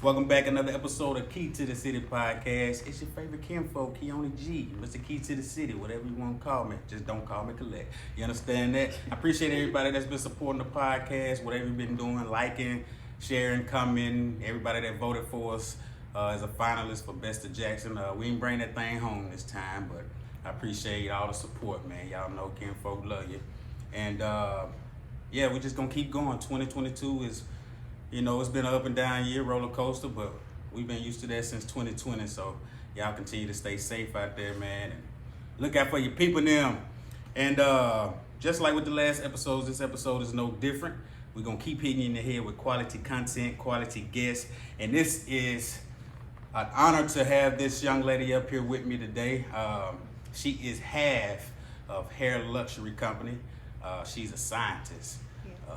Welcome back, another episode of Key to the City podcast. It's your favorite Kinfollllk, Keone G, Mr. Key to the City, whatever you want to call me. Just don't call me Collect. You understand that? I appreciate everybody that's been supporting the podcast, whatever you've been doing, liking, sharing, commenting, everybody that voted for us as a finalist for Best of Jackson. We didn't bring that thing home this time, but I appreciate all the support, man. Y'all know Kinfollllk love you. And yeah, we're just going to keep going. 2022 is... You know, it's been an up and down year, roller coaster, but we've been used to that since 2020. So y'all continue to stay safe out there, man, and look out for your people them. And just like with the last episodes, this episode is no different. We're going to keep hitting you in the head with quality content, quality guests. And this is an honor to have this young lady up here with me today. She is half of Hair Luxury Company. She's a scientist, a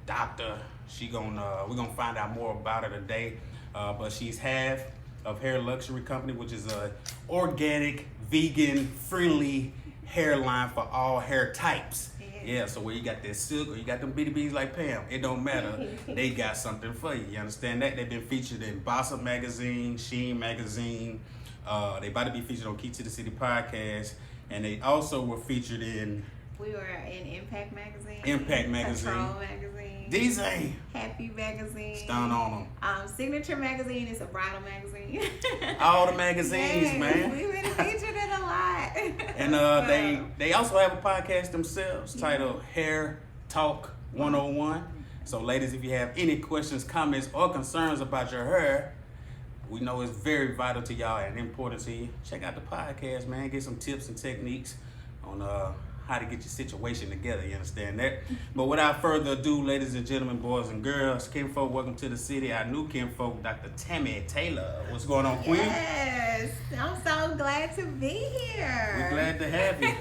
doctor. We're gonna find out more about her today, but she's half of Hair Luxury Company, which is a organic, vegan, friendly hairline for all hair types. Yeah, so where you got that silk or you got them bitty bees like Pam, it don't matter. They got something for you. You understand that? They've been featured in Bossa Magazine, Sheen Magazine. They about to be featured on Key to the City podcast, and they also were featured in. We were in Impact Magazine. Control Magazine. These ain't. Happy Magazine. Stand on them. Signature Magazine is a bridal magazine. All the magazines, yes, man. We've been featured in a lot. And they also have a podcast themselves titled Hair Talk 101. So ladies, if you have any questions, comments, or concerns about your hair, we know it's very vital to y'all and important to you. Check out the podcast, man. Get some tips and techniques on how to get your situation together, you understand that? But without further ado, ladies and gentlemen, boys and girls, Kinfollllk, welcome to the city. Our new Kinfollllk, Dr. Tammi Taylor. What's going on, Queen? Yes, I'm so glad to be here. We're glad to have you.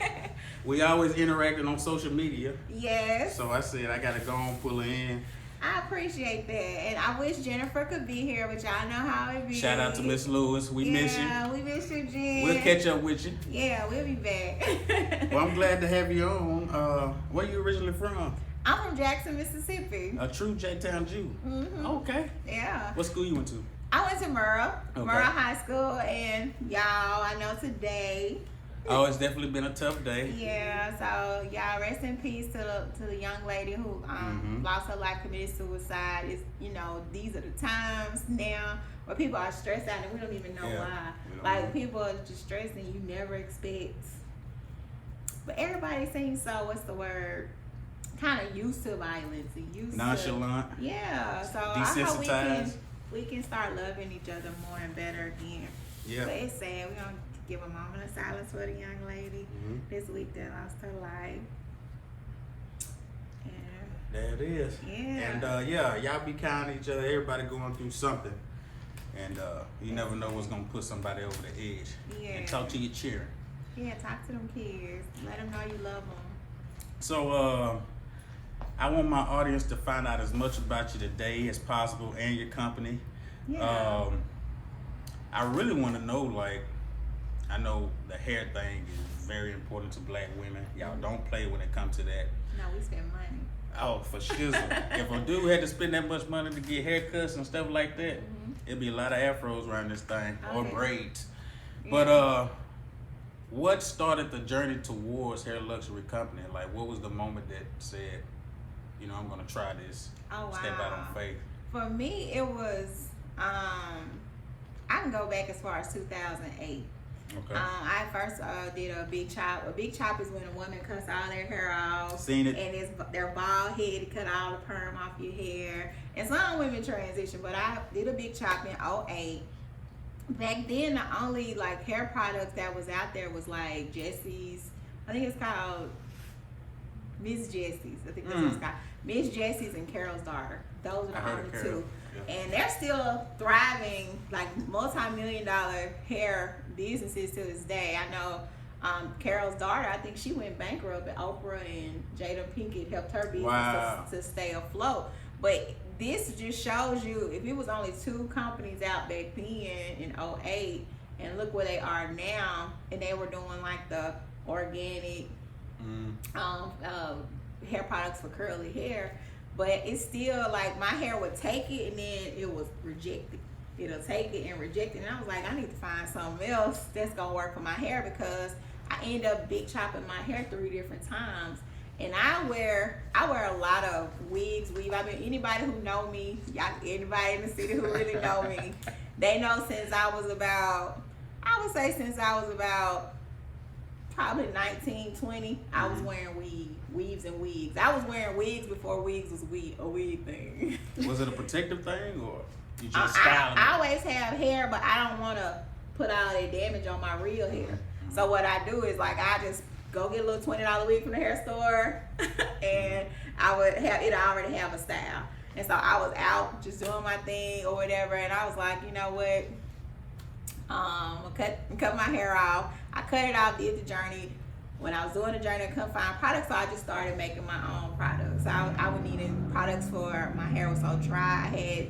We always interacting on social media. Yes. So I said I gotta go and pull her in. I appreciate that, and I wish Jennifer could be here, but y'all know how it be. Shout out to Miss Lewis. We miss you. Yeah, we miss you, Jen. We'll catch up with you. Yeah, we'll be back. Well, I'm glad to have you on. Where you originally from? I'm from Jackson, Mississippi. A true J-Town Jew. Mm-hmm. Okay. Yeah. What school you went to? I went to Murrah High School, and y'all, I know today. Oh, it's definitely been a tough day. Yeah, so y'all rest in peace to the young lady who lost her life, committed suicide. It's, you know, these are the times now where people are stressed out and we don't even know why. Like people are just stressed and you never expect. But everybody seems so, what's the word? Kind of used to violence and used nonchalant. Yeah, so I hope we can start loving each other more and better again. Yeah. But it's sad. We're gonna give a moment of silence for the young lady this week that lost her life. And there it is. Yeah. And y'all be kind to each other. Everybody going through something. And you never know what's gonna put somebody over the edge. Yeah. And talk to your children. Yeah, talk to them kids. Let them know you love them. So I want my audience to find out as much about you today as possible and your company. Yeah. I really want to know, like, I know the hair thing is very important to black women. Y'all don't play when it comes to that. No, we spend money. Oh, for shizzle. If a dude had to spend that much money to get haircuts and stuff like that, it'd be a lot of afros around this thing, or braids. Yeah. But what started the journey towards Hair Luxury Company? Like, what was the moment that said, you know, I'm gonna try this, step out on faith? For me, it was, I can go back as far as 2008. Okay. I first did a big chop. A big chop is when a woman cuts all their hair off. Seen it. And they're bald headed, cut all the perm off your hair. And some women transition, but I did a big chop in 2008. Back then, the only like hair products that was out there was like Jesse's. I think it's called Miss Jesse's. I think that's what it's called. Miss Jesse's and Carol's Daughter. Those are the only two. Yeah. And they're still thriving, like multi-million-dollar hair businesses to this day. I know Carol's Daughter, I think she went bankrupt, and Oprah and Jada Pinkett helped her business to stay afloat. But this just shows you, if it was only two companies out back then in 2008, and look where they are now, and they were doing like the organic hair products for curly hair, but it's still like my hair would take it and then it was rejected. It'll take it and reject it. And I was like, I need to find something else that's gonna work for my hair, because I end up big chopping my hair 3 different times. And I wear a lot of wigs, weave. I mean, anybody who know me, y'all, anybody in the city who really know me, they know since I was about, I would say since I was about probably 19, 20, I was wearing weaves and wigs. I was wearing wigs before wigs was a wig thing. Was it a protective thing, or you just styling? I always have hair, but I don't want to put all that damage on my real hair. So what I do is like I just go get a little $20 wig from the hair store, and I would have it already have a style. And so I was out just doing my thing or whatever, and I was like, you know what? Cut my hair off. I cut it off, did the journey. When I was doing the journey, I couldn't find products, so I just started making my own products. So I would need products for my hair was so dry. I had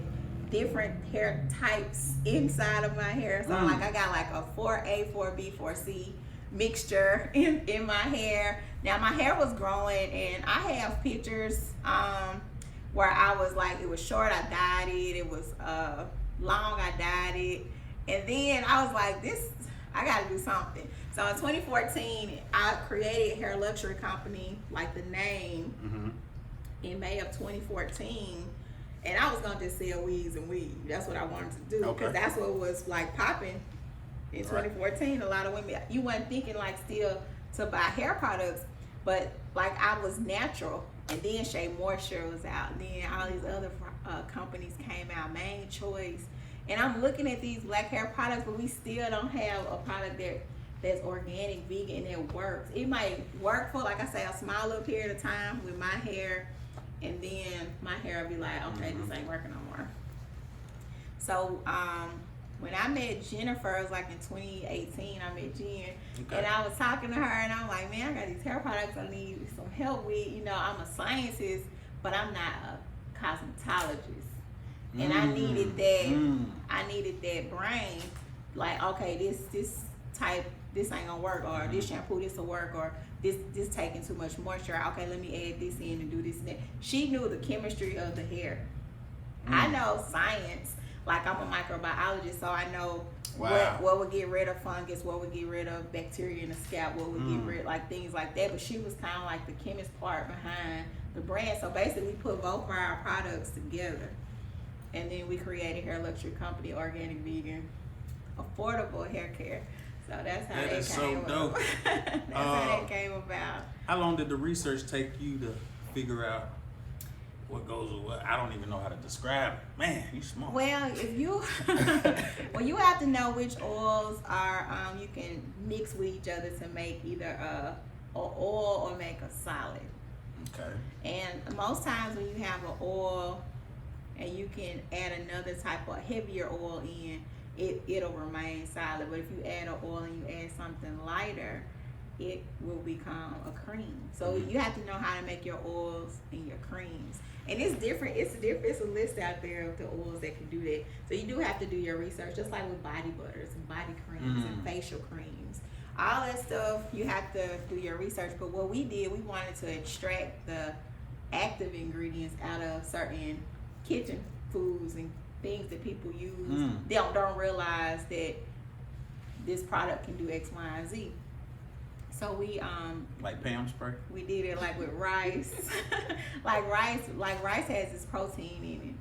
different hair types inside of my hair. So like I got like a 4A, 4B, 4C mixture in my hair. Now my hair was growing, and I have pictures where I was like, it was short, I dyed it. It was long, I dyed it. And then I was like, I gotta do something. So in 2014, I created Hair Luxury Company, like the name, in May of 2014. And I was gonna just sell wigs and weave. That's what I wanted to do, because that's what was like popping in 2014. A lot of women, you weren't thinking like still to buy hair products, but like I was natural. And then Shea Moisture was out. And then all these other companies came out, Main Choice. And I'm looking at these black hair products, but we still don't have a product that's organic, vegan, and that works. It might work for, like I say, a small little period of time with my hair, and then my hair will be like, okay, this ain't working no more. So when I met Jennifer, it was like in 2018, I met Jen, and I was talking to her, and I'm like, man, I got these hair products I need some help with. You know, I'm a scientist, but I'm not a cosmetologist. And I needed that brain, like, okay, this ain't gonna work, or this shampoo, this will work, or this taking too much moisture. Okay, let me add this in and do this and that. She knew the chemistry of the hair. I know science, like I'm a microbiologist, so I know what would get rid of fungus, what would get rid of bacteria in the scalp, what would get rid, like things like that. But she was kind of like the chemist part behind the brand. So basically we put both of our products together. And then we created Hair Luxury Company, organic, vegan, affordable hair care. So that's how that came about. That's how that came about. How long did the research take you to figure out what goes with what? I don't even know how to describe it. Man, you smart. Well, if you, well, you have to know which oils are you can mix with each other to make either a oil or make a solid. Okay. And most times when you have an oil, and you can add another type of heavier oil in, it'll remain solid. But if you add an oil and you add something lighter, it will become a cream. So you have to know how to make your oils and your creams. And it's different. It's a list out there of the oils that can do that. So you do have to do your research, just like with body butters and body creams and facial creams. All that stuff, you have to do your research. But what we did, we wanted to extract the active ingredients out of certain kitchen foods and things that people use. They don't realize that this product can do X, Y, and Z. So we like Pam spray. We did it like with rice. like rice has this protein in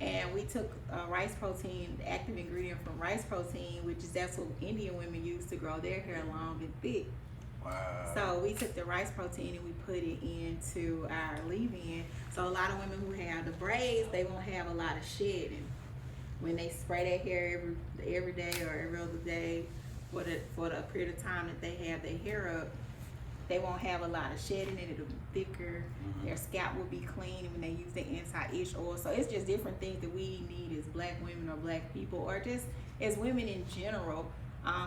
it, and we took rice protein, the active ingredient from rice protein, which is that's what Indian women use to grow their hair long and thick. Wow. So we took the rice protein and we put it into our leave-in. So a lot of women who have the braids, they won't have a lot of shedding. When they spray their hair every day or every other day for the period of time that they have their hair up, they won't have a lot of shedding and it'll be thicker. Their scalp will be clean when they use the anti-itch oil. So it's just different things that we need as black women or black people, or just as women in general.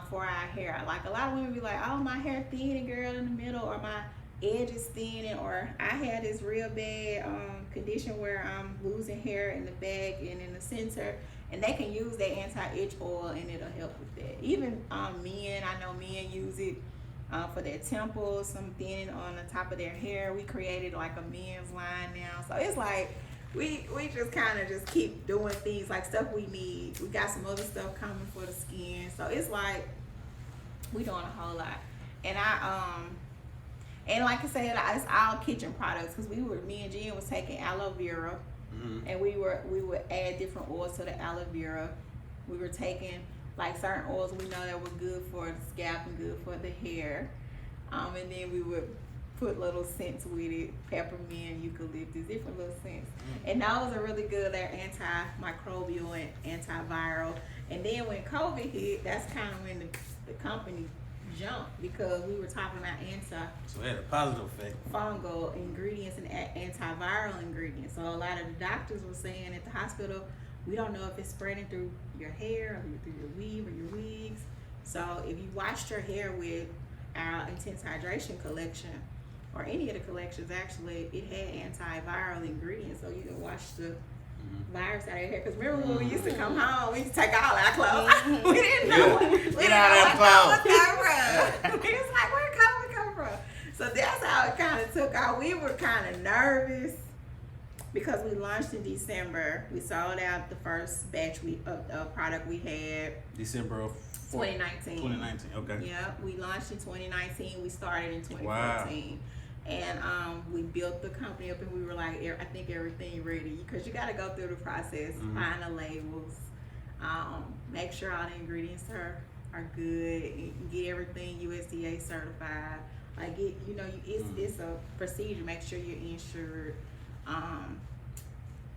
For our hair, like a lot of women be like, oh, my hair thinning, girl, in the middle, or my edge is thinning, or I had this real bad condition where I'm losing hair in the back and in the center, and they can use that anti-itch oil and it'll help with that. Even men, I know men use it for their temples, some thinning on the top of their hair. We created like a men's line now. So it's like we just kind of just keep doing things like stuff we need. We got some other stuff coming for the skin. So it's like we doing a whole lot. And and like I said, it's all kitchen products because me and Jen was taking aloe vera, and we would add different oils to the aloe vera. We were taking like certain oils we know that were good for the scalp and good for the hair, and then we would put little scents with it, peppermint, eucalyptus, different little scents. And those are really good. They're antimicrobial and antiviral. And then when COVID hit, that's kind of when the company jumped because we were talking about So it had a positive effect. fungal ingredients and antiviral ingredients. So a lot of the doctors were saying at the hospital, we don't know if it's spreading through your hair or through your weave or your wigs. So if you washed your hair with our Intense Hydration collection, or any of the collections actually, it had antiviral ingredients, so you can wash the virus out of your hair. Because remember when we used to come home, we used to take all our clothes. We didn't know we didn't know what clothes come from. We was like, where did COVID come from? So that's how it kind of took off. We were kind of nervous because we launched in December. We sold out the first batch of product we had. December of 2019. 2019, okay. Yeah, we launched in 2019. We started in 2014. Wow. And we built the company up, and we were like, I think everything ready, because you got to go through the process, find the labels, make sure all the ingredients are good, get everything USDA certified. Like it's a procedure. Make sure you're insured.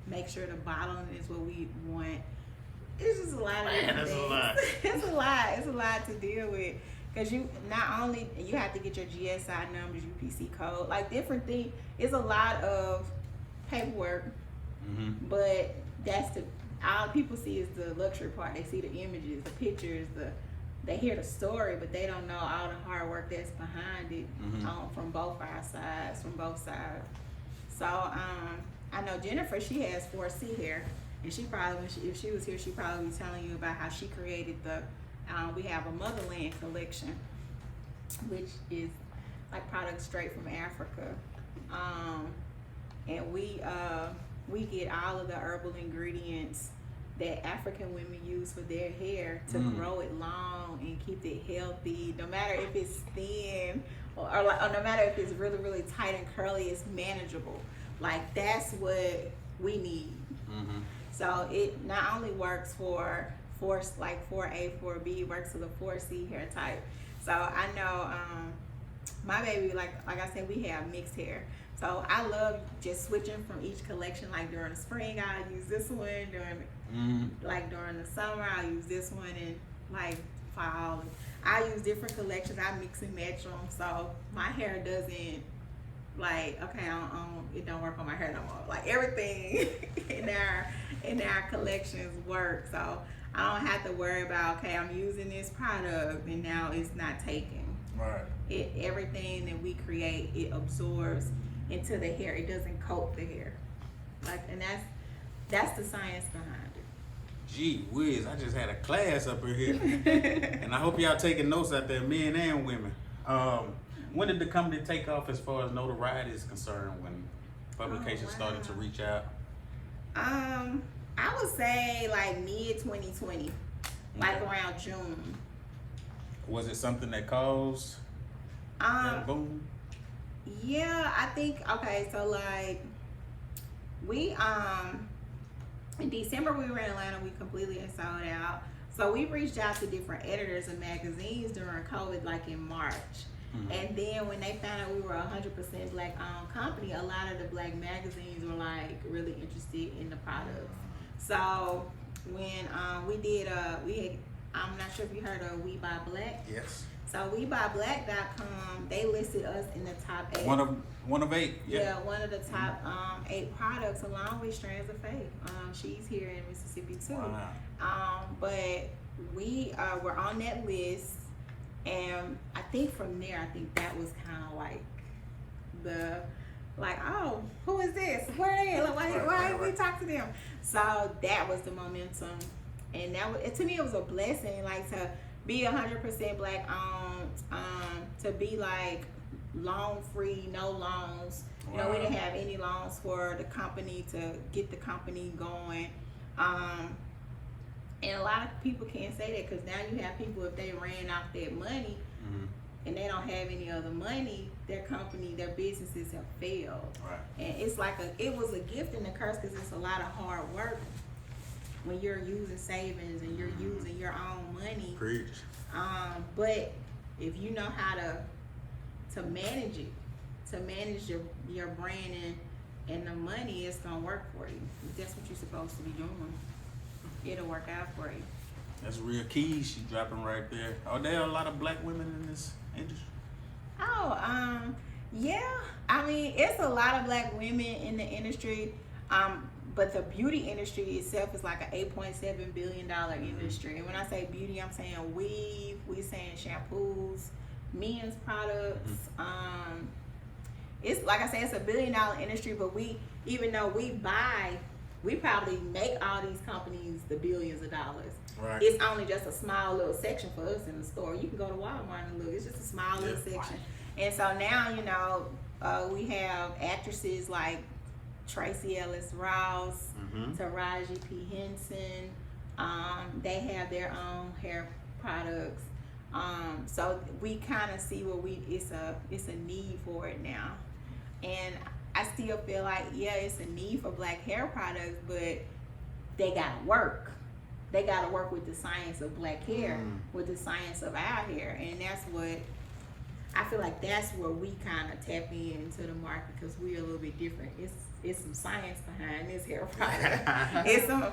Make sure the bottling is what we want. It's just a lot of different things. It's a lot to deal with. Because you not only you have to get your GSI numbers, UPC code, like different things. It's a lot of paperwork, but that's all people see is the luxury part. They see the images, the pictures, they hear the story, but they don't know all the hard work that's behind it from both our sides, from both sides. So I know Jennifer, she has 4C hair, and she probably, if she was here, she'd probably be telling you about how she created we have a motherland collection, which is like products straight from Africa, and we get all of the herbal ingredients that African women use for their hair to grow it long and keep it healthy. No matter if it's thin or no matter if it's really, really tight and curly, it's manageable. Like that's what we need. So it not only works for 4A, 4B, works for the 4C hair type. So I know my baby, like I said, we have mixed hair. So I love just switching from each collection. Like during the spring, I'll use this one. During the summer, I'll use this one, and like fall, I use different collections. I mix and match them. So my hair doesn't it don't work on my hair no more. Like everything in our collections work. So I don't have to worry about, I'm using this product and now it's not taken. Right. Everything that we create, it absorbs into the hair. It doesn't coat the hair. And that's the science behind it. Gee whiz, I just had a class up in here. And I hope y'all taking notes out there, men and women. When did the company take off as far as notoriety is concerned, when publications started to reach out? I would say like mid 2020, like around June. Was it something that caused that boom? Yeah, I think, so like we in December we were in Atlanta, we completely sold out. So we reached out to different editors and magazines during COVID, like in March. And then when they found out we were a 100% black owned company, a lot of the black magazines were like really interested in the products. So when we did I'm not sure if you heard of We Buy Black. Yes. So WeBuyBlack.com, they listed us in the top 8. One of 8. Yeah, one of the top 8 products, along with Strands of Faith. She's here in Mississippi too. Wow. But we were on that list, and I think from there, that was kind of like oh, who is this? Where are they? Why did we talk to them? So that was the momentum, and to me it was a blessing, like to be 100% black owned, to be like loan free, no loans. You know, we didn't have any loans for the company to get the company going. And a lot of people can't say that because now you have people, if they ran off their money and they don't have any other money, their company, their businesses have failed. Right. And it's like it was a gift and a curse because it's a lot of hard work when you're using savings and you're using your own money. Preach. But if you know how to manage it, to manage your brand and the money, it's gonna work for you. If that's what you're supposed to be doing, it'll work out for you. That's real key she's dropping right there. Are there a lot of black women in this industry? Oh, yeah. I mean, it's a lot of black women in the industry. But the beauty industry itself is like an $8.7 billion industry. And when I say beauty, I'm saying weave, we saying shampoos, men's products. It's like I said, it's $1 billion industry, but even though we probably make all these companies the billions of dollars. Right. It's only just a small little section for us in the store. You can go to Walmart and look. It's just a small little section. And so now, you know, we have actresses like Tracy Ellis Ross, Taraji P. Henson. They have their own hair products. So we kind of see where it's a need for it now. And I still feel like, yeah, it's a need for black hair products, but they gotta work. They gotta work with the science of black hair, with the science of our hair. And that's what, I feel like that's where we kind of tap into the market because we're a little bit different. It's some science behind this hair product. It's gonna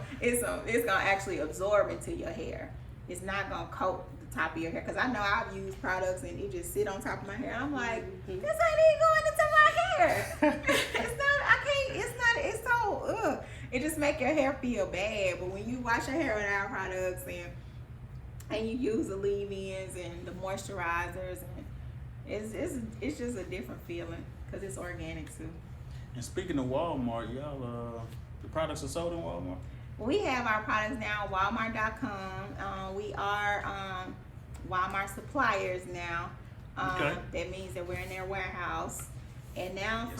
actually absorb into your hair. It's not gonna coat the top of your hair. Cause I know I've used products and it just sit on top of my hair. I'm like, this ain't even going into my hair. It's so, ugh. It just make your hair feel bad. But when you wash your hair with our products and you use the leave-ins and the moisturizers, and it's just a different feeling because it's organic too. And speaking of Walmart, y'all, the products are sold in Walmart? We have our products now on Walmart.com. We are Walmart suppliers now. That means that we're in their warehouse. And now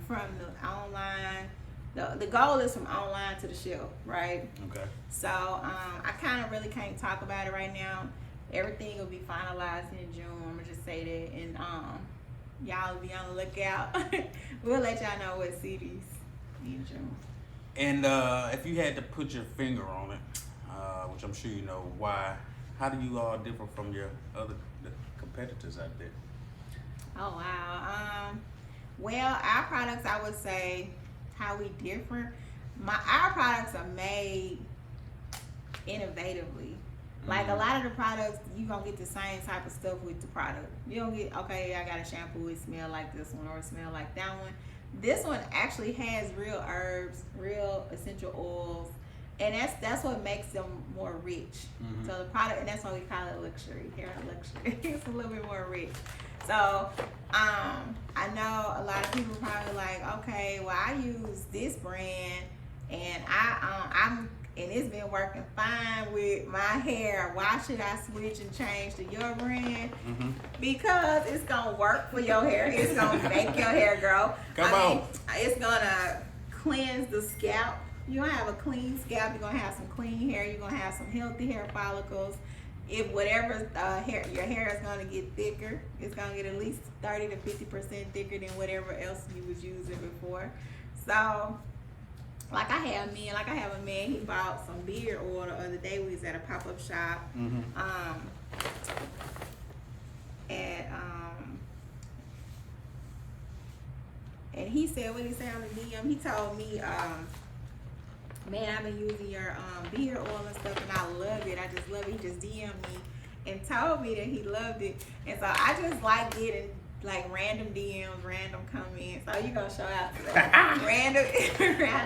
from the online, the goal is from online to the shelf, right? Okay. So I kind of really can't talk about it right now. Everything will be finalized in June. I'm gonna just say that, and y'all will be on the lookout. We'll let y'all know what cities in June. And if you had to put your finger on it, which I'm sure you know, how do you all differ from your other competitors out there? Oh wow. Well, our products, I would say, how we differ. Our products are made innovatively. Like a lot of the products, you gonna get the same type of stuff with the product. You don't get, okay, I got a shampoo, it smell like this one or it smell like that one. This one actually has real herbs, real essential oils, and that's what makes them more rich. So the product, and that's why we call it luxury, hair luxury. It's a little bit more rich. So I know a lot of people probably like, okay, well I use this brand, and and it's been working fine with my hair. Why should I switch and change to your brand? Because it's gonna work for your hair. It's gonna make your hair grow. It's gonna cleanse the scalp. You're gonna have a clean scalp. You're gonna have some clean hair. You're gonna have some healthy hair follicles. If whatever your hair is gonna get thicker, it's gonna get at least 30 to 50% thicker than whatever else you was using before. So. Like I have a man, he bought some beard oil the other day. We was at a pop-up shop. And he said, what did he say on the DM? He told me, man, I've been using your beard oil and stuff, and I love it. I just love it. He just DM'd me and told me that he loved it. And so I just like getting like random DMs, random comments. So you gonna show out to that. random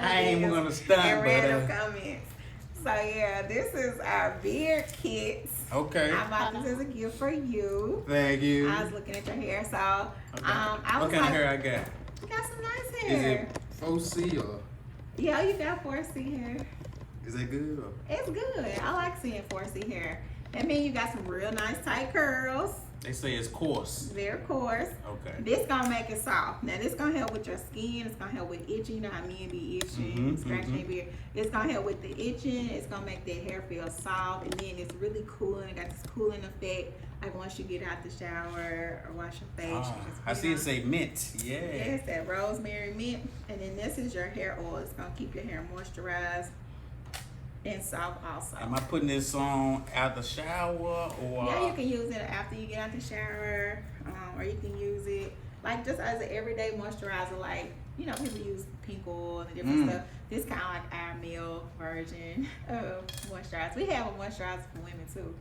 I ain't even gonna stunt, and random comments. So yeah, this is our beard kits. Okay. I bought this as a gift for you. Thank you. I was looking at your hair, so okay. I was what kind of hair I got? You got some nice hair. Is it 4C or? Yeah, you got 4C hair. Is that good or? It's good. I like seeing 4C hair. That means you got some real nice tight curls. They say it's coarse. Very coarse. Okay. This gonna make it soft. Now this gonna help with your skin. It's gonna help with itching. You know how men be itching, scratching their beard. It's gonna help with the itching. It's gonna make that hair feel soft, and then it's really cooling. It got this cooling effect. Like once you get out the shower or wash your face. You just I see it say mint. Yeah. Yes, that rosemary mint. And then this is your hair oil. It's gonna keep your hair moisturized and soft also. Am I putting this on out the shower or? Yeah, you can use it after you get out the shower, or you can use it like just as an everyday moisturizer. Like, you know, people use pink oil and different stuff. This kind of like our male version of moisturizer. We have a moisturizer for women too.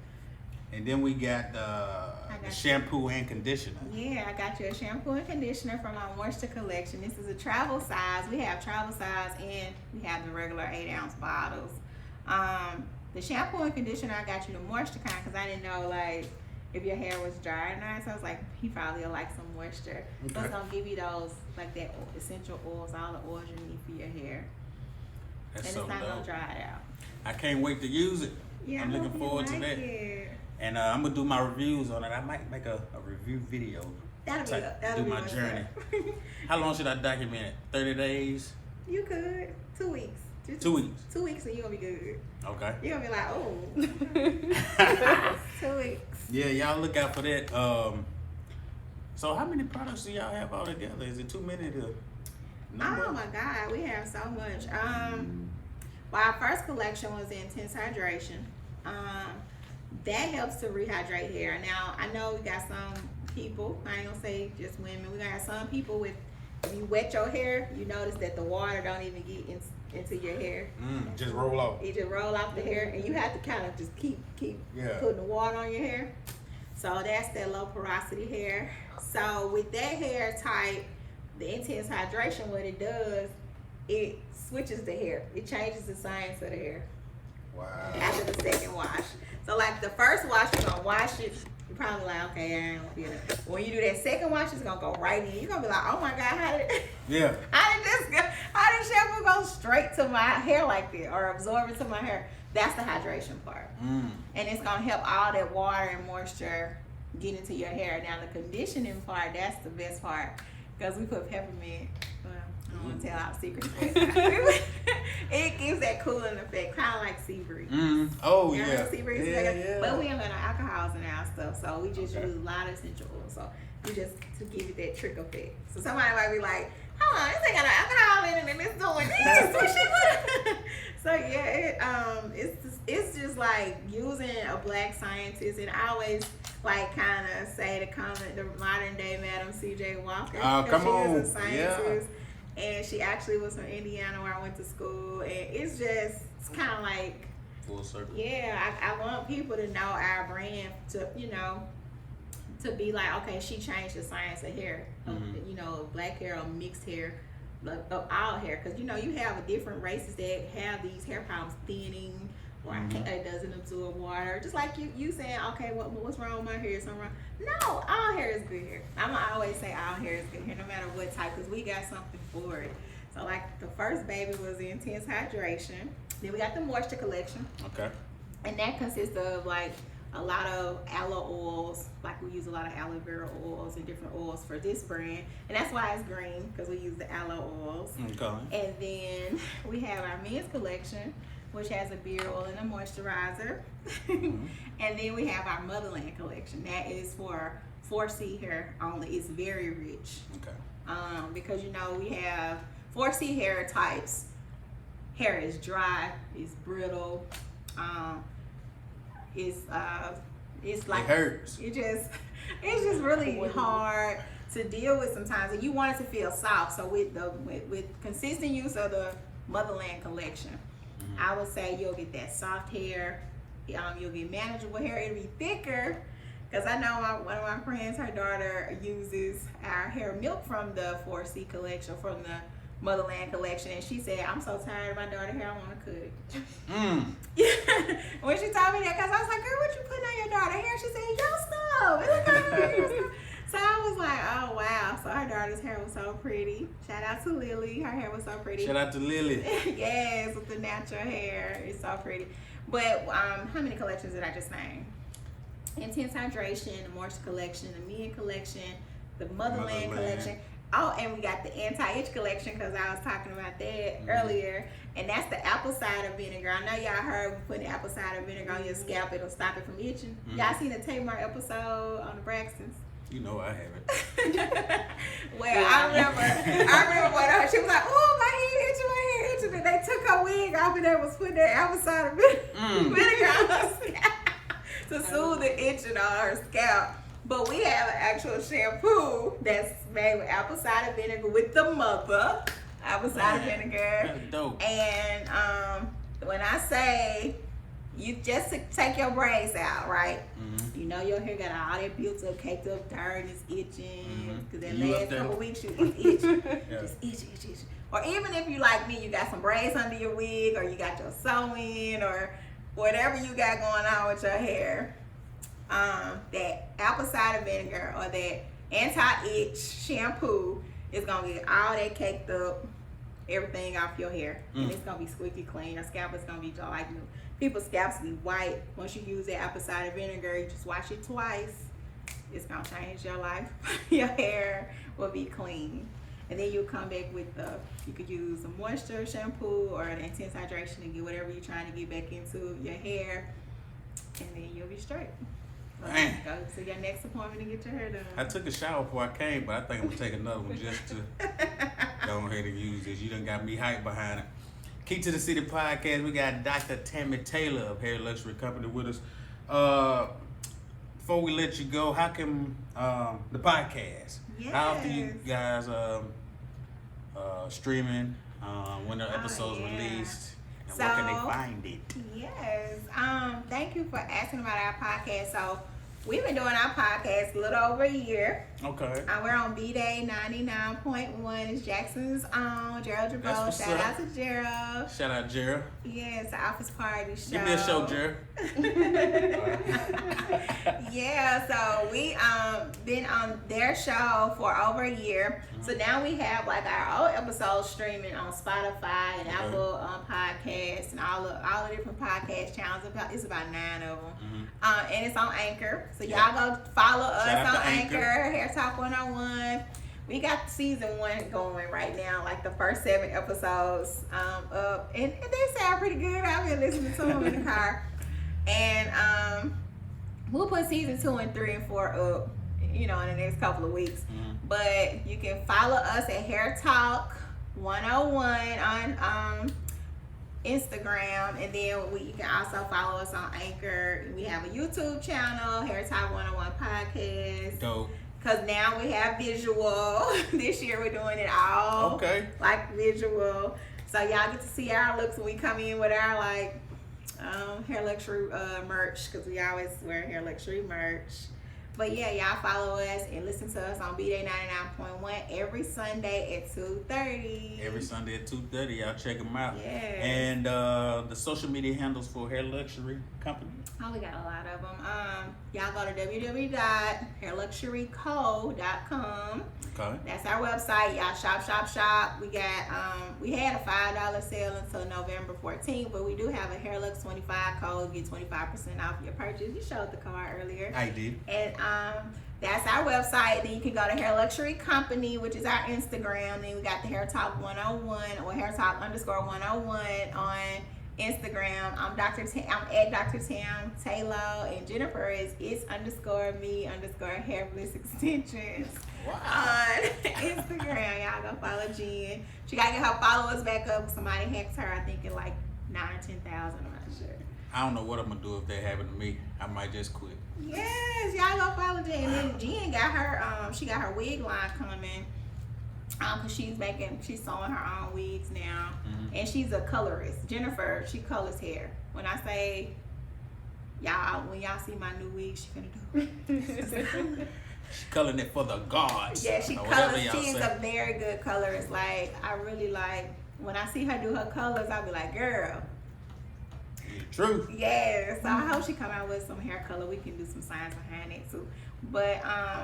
And then we got the shampoo and conditioner. Yeah, I got you a shampoo and conditioner from our moisture collection. This is a travel size. We have travel size and we have the regular 8-ounce bottles. The shampoo and conditioner, I got you the moisture kind because I didn't know like if your hair was dry or not. So I was like, he probably will like some moisture. Okay. So it's gonna give you those like that essential oils, all the oils you need for your hair. That's and so it's not dope. gonna dry it out. I can't wait to use it. Yeah, I'm looking forward to that. And I'm gonna do my reviews on it. I might make a review video. That'll do my journey. How long should I document it? 30 days? You could. 2 weeks. 2 weeks. 2 weeks and you're gonna be good. Okay. You're gonna be like, oh. 2 weeks. Yeah, y'all look out for that. So how many products do y'all have all together? Is it too many to number? Oh my God, we have so much. Well, our first collection was the Intense Hydration. That helps to rehydrate hair. Now, I know we got some people, I ain't gonna say just women, we got some people with, if you wet your hair, you notice that the water don't even get into your hair. Just roll off. It just roll off the hair, and you have to kind of just keep putting the water on your hair. So that's that low porosity hair. So with that hair type, the Intense Hydration, what it does, it switches the hair. It changes the science of the hair. Wow. After the second wash. So like the first wash, you're gonna wash it. You're probably like, okay, I ain't gonna feel it. When you do that second wash, it's gonna go right in. You're gonna be like, oh my God, how did shampoo go straight to my hair like that or absorb it to my hair? That's the hydration part. And it's gonna help all that water and moisture get into your hair. Now the conditioning part, that's the best part. Because we put peppermint. I don't want to tell our secrets. It gives that cooling effect, kind of like sea breeze. Oh, you know, yeah. Sea breeze Yeah. But we don't got no alcohols in our stuff, so we just use a lot of essential oils. So we just to give it that trick effect. So somebody might be like, hold on, this ain't got no alcohol in it and it's doing this. So yeah, it's just like using a black scientist, and I always like kind of say the modern day Madam C.J. Walker. Oh, come on. She is a scientist, and she actually was from Indiana where I went to school, and it's kind of like full circle. Yeah, I want people to know our brand, to to be like, okay, she changed the science of hair, you know, black hair or mixed hair, of all hair, because you know you have different races that have these hair problems, thinning, or it doesn't absorb water. Just like you saying, okay, what's wrong with my hair? Is something wrong? No, all hair is good hair. I'm gonna always say all hair is good hair, no matter what type, because we got something for it. So like the first baby was the Intense Hydration. Then we got the Moisture Collection. Okay. And that consists of like a lot of aloe oils. Like we use a lot of aloe vera oils and different oils for this brand. And that's why it's green, because we use the aloe oils. Okay. And then we have our Men's Collection, which has a beard oil and a moisturizer. And then we have our Motherland Collection. That is for 4C hair only. It's very rich. Okay. Because you know we have 4C hair types. Hair is dry, it's brittle, it's like it hurts. It's just really hard to deal with sometimes, and you want it to feel soft. So with consistent use of the Motherland Collection, I would say you'll get that soft hair. You'll get manageable hair. It'll be thicker. Because I know one of my friends, her daughter uses our hair milk from the 4C collection, from the Motherland Collection, and she said, I'm so tired of my daughter's hair, I want to cut it. When she told me that, because I was like, girl, what you putting on your daughter's hair? She said, your stuff. It look like So I was like, oh wow. So her daughter's hair was so pretty. Shout out to Lily. Her hair was so pretty. Shout out to Lily. Yes, with the natural hair. It's so pretty. But how many collections did I just name? Intense Hydration, the Moisture Collection, the Men Collection, the Motherland Collection. Oh, and we got the anti-itch collection because I was talking about that earlier. And that's the apple cider vinegar. I know y'all heard when putting apple cider vinegar on your scalp, it'll stop it from itching. Y'all seen the Tamar episode on the Braxtons? You know I haven't. Well, I remember when she was like, "Oh, my head itching," and they took her wig off and they was putting that apple cider vinegar on her scalp to soothe the itching on her scalp. But we have an actual shampoo that's made with apple cider vinegar with the mother apple cider vinegar. That's dope. And when I say you just take your braids out, right? You know your hair got all that built up, caked up dirt, it's itching. Because that last couple weeks you itch. Just itch. Or even if you like me, you got some braids under your wig, or you got your sew-in, or whatever you got going on with your hair. That apple cider vinegar or that anti-itch shampoo is gonna get all that caked up, everything off your hair, and it's gonna be squeaky clean. Your scalp is gonna be just like new. People's scalps be white once you use that apple cider vinegar. You just wash it twice. It's gonna change your life. Your hair will be clean, and then you'll come back with you could use a moisture shampoo or an intense hydration to get whatever you're trying to get back into your hair, and then you'll be straight. Man. Go to your next appointment and get your hair done. I took a shower before I came, but I think I'm gonna take another one just to go ahead and use this. You done got me hyped behind it. Key to the City podcast. We got Dr. Tammi Taylor of Hair Luxury Company with us. Before we let you go, how can the podcast? Yes. How often you guys streaming? When the episodes released? And where can they find it? Yes. Thank you for asking about our podcast. So we've been doing our podcast a little over a year. Okay. We're on B-Day 99.1. It's Jackson's own Gerald Jabot. Shout out to Gerald. Shout out Gerald. Yes, the Office Party show. Give me a show, Gerald. Yeah, so we been on their show for over a year. So now we have like our old episodes streaming on Spotify and Apple Podcasts and all the different podcast channels. It's about 9 of them. And it's on Anchor. So y'all go follow us on Anchor, Hair Talk 101. We got season 1 going right now, like the first 7 episodes up. And they sound pretty good. I've been listening to them in the car. And we'll put season 2 and 3 and 4 up, in the next couple of weeks. But you can follow us at Hair Talk 101 on Instagram, and then you can also follow us on Anchor. We have a YouTube channel, Hair Talk 101 Podcast. Dope. Because now we have visual. This year we're doing it all like visual. So y'all get to see our looks when we come in with our hair luxury merch, because we always wear hair luxury merch. But yeah, y'all follow us and listen to us on B-Day 99.1 every Sunday at 2:30. Every Sunday at 2:30, y'all check them out. Yes. And the social media handles for Hair Luxury Company. Oh, we got a lot of them. Y'all go to www.hairluxuryco.com. Okay. That's our website. Y'all shop. We got we had a $5 sale until November 14th, but we do have a HairLux 25 code. Get 25% off your purchase. You showed the card earlier. I did. And that's our website. Then you can go to Hair Luxury Company, which is our Instagram. Then we got the Hair Talk 101 or Hair Talk _101 on Instagram. I'm at Dr. Tam Taylor, and Jennifer is _me_hair bliss extensions on Instagram. Y'all go follow Jen. She gotta get her followers back up. Somebody hacked her, I think, in like 9 or 10,000. I'm not sure. I don't know what I'm gonna do if that happened to me. I might just quit. Yes, y'all go follow Jen. And then Jen got her she got her wig line coming. Cause she's sewing her own wigs now, and she's a colorist. Jennifer, she colors hair. When I say when y'all see my new wig, she finna do. She's coloring it for the gods. Yeah, she colors. She's a very good colorist. Like, I really like when I see her do her colors. I'll be like, girl. True. Yeah, so I hope she come out with some hair color. We can do some science behind it too. But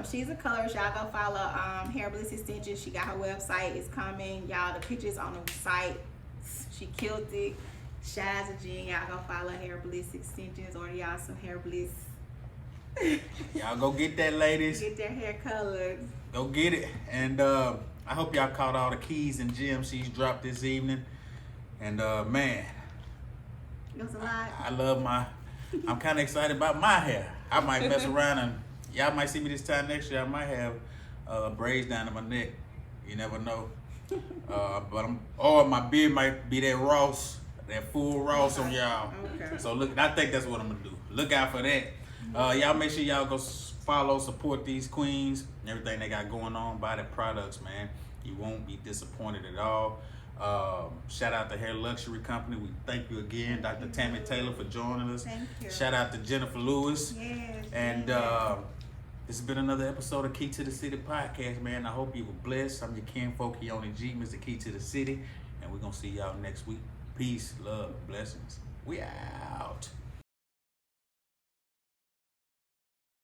she's a colorist. Y'all go follow Hair Bliss Extensions. She got her website. It's coming. Y'all, the pictures on the site. She killed it. Shout out to Jen. Y'all go follow Hair Bliss Extensions. Order y'all some Hair Bliss Y'all go get that, ladies. Get their hair colored. Go get it. And I hope y'all caught all the keys and gems she's dropped this evening. And man, It was a lot. I love I'm kind of excited about my hair. I might mess around and y'all might see me this time next year. I might have braids down to my neck. You never know. Or my beard might be that Ross, that full Ross on y'all. Okay. So look, I think that's what I'm gonna do. Look out for that. Y'all make sure y'all go follow, support these queens and everything they got going on. Buy their products, man. You won't be disappointed at all. Shout out to Hair Luxury Company. We thank you again, Dr. Tammi Taylor, for joining us. Thank you. Shout out to Jennifer Lewis. Yes. And this has been another episode of Key to the City podcast, man. I hope you were blessed. I'm your Kinfollllk, G, Mr. Key to the City. And we're going to see y'all next week. Peace, love, blessings. We out.